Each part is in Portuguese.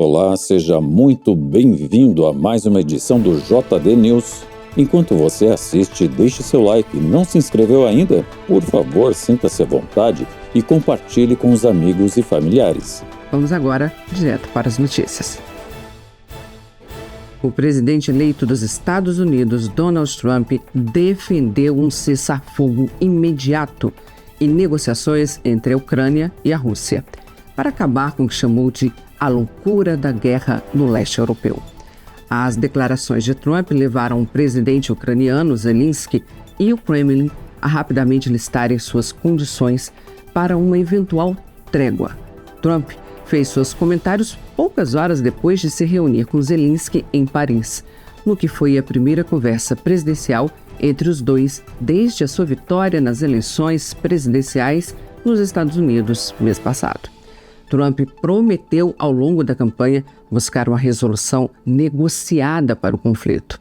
Olá, seja muito bem-vindo a mais uma edição do JD News. Enquanto você assiste, deixe seu like. Não se inscreveu ainda? Por favor, sinta-se à vontade e compartilhe com os amigos e familiares. Vamos agora direto para as notícias. O presidente eleito dos Estados Unidos, Donald Trump, defendeu um cessar-fogo imediato e negociações entre a Ucrânia e a Rússia, para acabar com o que chamou de a loucura da guerra no leste europeu. As declarações de Trump levaram o presidente ucraniano Zelensky e o Kremlin a rapidamente listarem suas condições para uma eventual trégua. Trump fez seus comentários poucas horas depois de se reunir com Zelensky em Paris, no que foi a primeira conversa presidencial entre os dois desde a sua vitória nas eleições presidenciais nos Estados Unidos mês passado. Trump prometeu ao longo da campanha buscar uma resolução negociada para o conflito.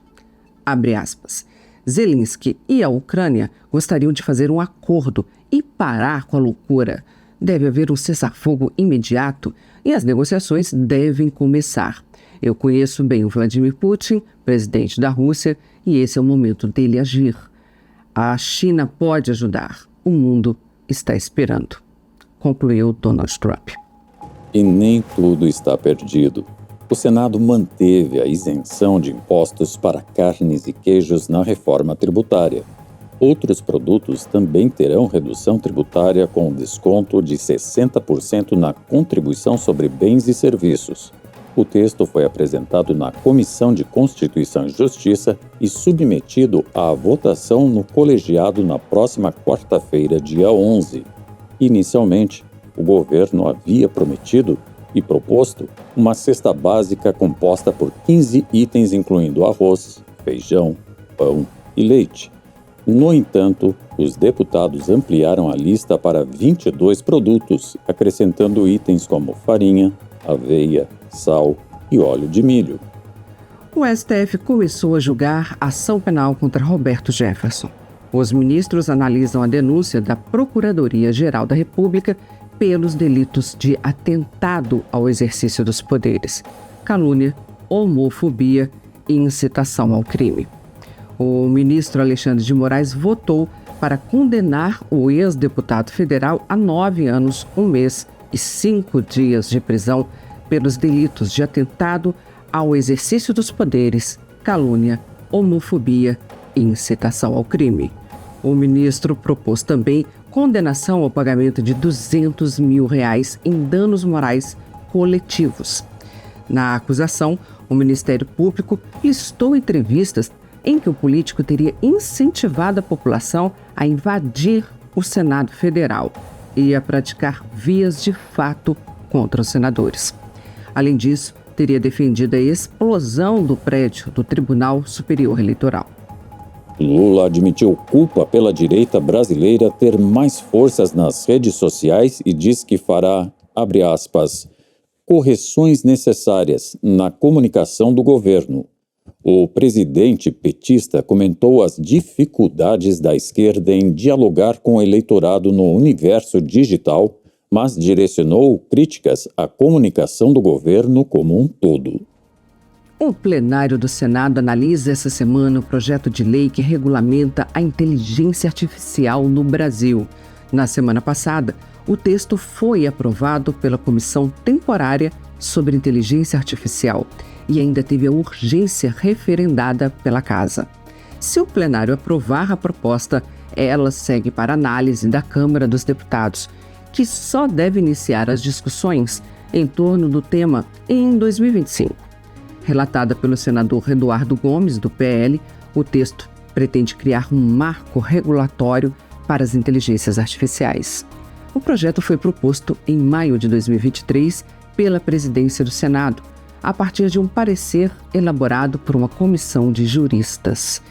Abre aspas. Zelensky e a Ucrânia gostariam de fazer um acordo e parar com a loucura. Deve haver um cessar-fogo imediato e as negociações devem começar. Eu conheço bem o Vladimir Putin, presidente da Rússia, e esse é o momento dele agir. A China pode ajudar. O mundo está esperando, concluiu Donald Trump. E nem tudo está perdido. O Senado manteve a isenção de impostos para carnes e queijos na reforma tributária. Outros produtos também terão redução tributária com desconto de 60% na contribuição sobre bens e serviços. O texto foi apresentado na Comissão de Constituição e Justiça e submetido à votação no colegiado na próxima quarta-feira, dia 11. Inicialmente, o governo havia prometido e proposto uma cesta básica composta por 15 itens, incluindo arroz, feijão, pão e leite. No entanto, os deputados ampliaram a lista para 22 produtos, acrescentando itens como farinha, aveia, sal e óleo de milho. O STF começou a julgar ação penal contra Roberto Jefferson. Os ministros analisam a denúncia da Procuradoria-Geral da República pelos delitos de atentado ao exercício dos poderes, calúnia, homofobia e incitação ao crime. O ministro Alexandre de Moraes votou para condenar o ex-deputado federal a 9 anos, 1 mês e 5 dias de prisão pelos delitos de atentado ao exercício dos poderes, calúnia, homofobia e incitação ao crime. O ministro propôs também condenação ao pagamento de R$200 mil em danos morais coletivos. Na acusação, o Ministério Público listou entrevistas em que o político teria incentivado a população a invadir o Senado Federal e a praticar vias de fato contra os senadores. Além disso, teria defendido a explosão do prédio do Tribunal Superior Eleitoral. Lula admitiu culpa pela direita brasileira ter mais forças nas redes sociais e diz que fará, abre aspas, correções necessárias na comunicação do governo. O presidente petista comentou as dificuldades da esquerda em dialogar com o eleitorado no universo digital, mas direcionou críticas à comunicação do governo como um todo. O plenário do Senado analisa essa semana o projeto de lei que regulamenta a inteligência artificial no Brasil. Na semana passada, o texto foi aprovado pela Comissão Temporária sobre Inteligência Artificial e ainda teve a urgência referendada pela Casa. Se o plenário aprovar a proposta, ela segue para análise da Câmara dos Deputados, que só deve iniciar as discussões em torno do tema em 2025. Relatada pelo senador Eduardo Gomes, do PL, o texto pretende criar um marco regulatório para as inteligências artificiais. O projeto foi proposto em maio de 2023 pela presidência do Senado, a partir de um parecer elaborado por uma comissão de juristas.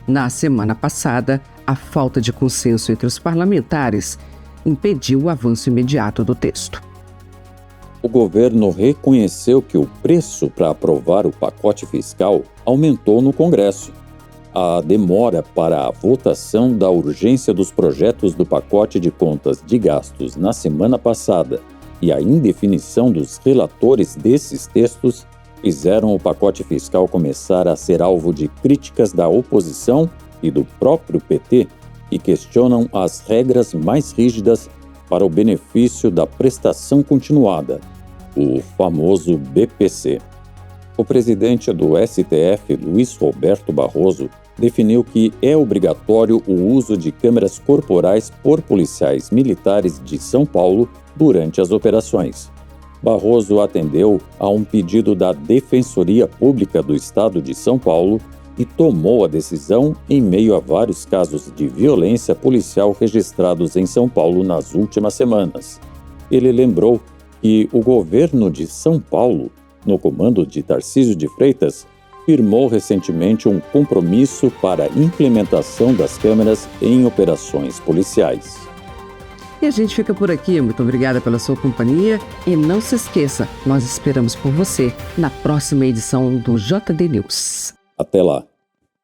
Na semana passada, a falta de consenso entre os parlamentares impediu o avanço imediato do texto. O governo reconheceu que o preço para aprovar o pacote fiscal aumentou no Congresso. A demora para a votação da urgência dos projetos do pacote de contas de gastos na semana passada e a indefinição dos relatores desses textos fizeram o pacote fiscal começar a ser alvo de críticas da oposição e do próprio PT, que questionam as regras mais rígidas para o benefício da prestação continuada, o famoso BPC. O presidente do STF, Luiz Roberto Barroso, definiu que é obrigatório o uso de câmeras corporais por policiais militares de São Paulo durante as operações. Barroso atendeu a um pedido da Defensoria Pública do Estado de São Paulo e tomou a decisão em meio a vários casos de violência policial registrados em São Paulo nas últimas semanas. Ele lembrou que o governo de São Paulo, no comando de Tarcísio de Freitas, firmou recentemente um compromisso para a implementação das câmeras em operações policiais. E a gente fica por aqui. Muito obrigada pela sua companhia. E não se esqueça, nós esperamos por você na próxima edição do JD News. Até lá!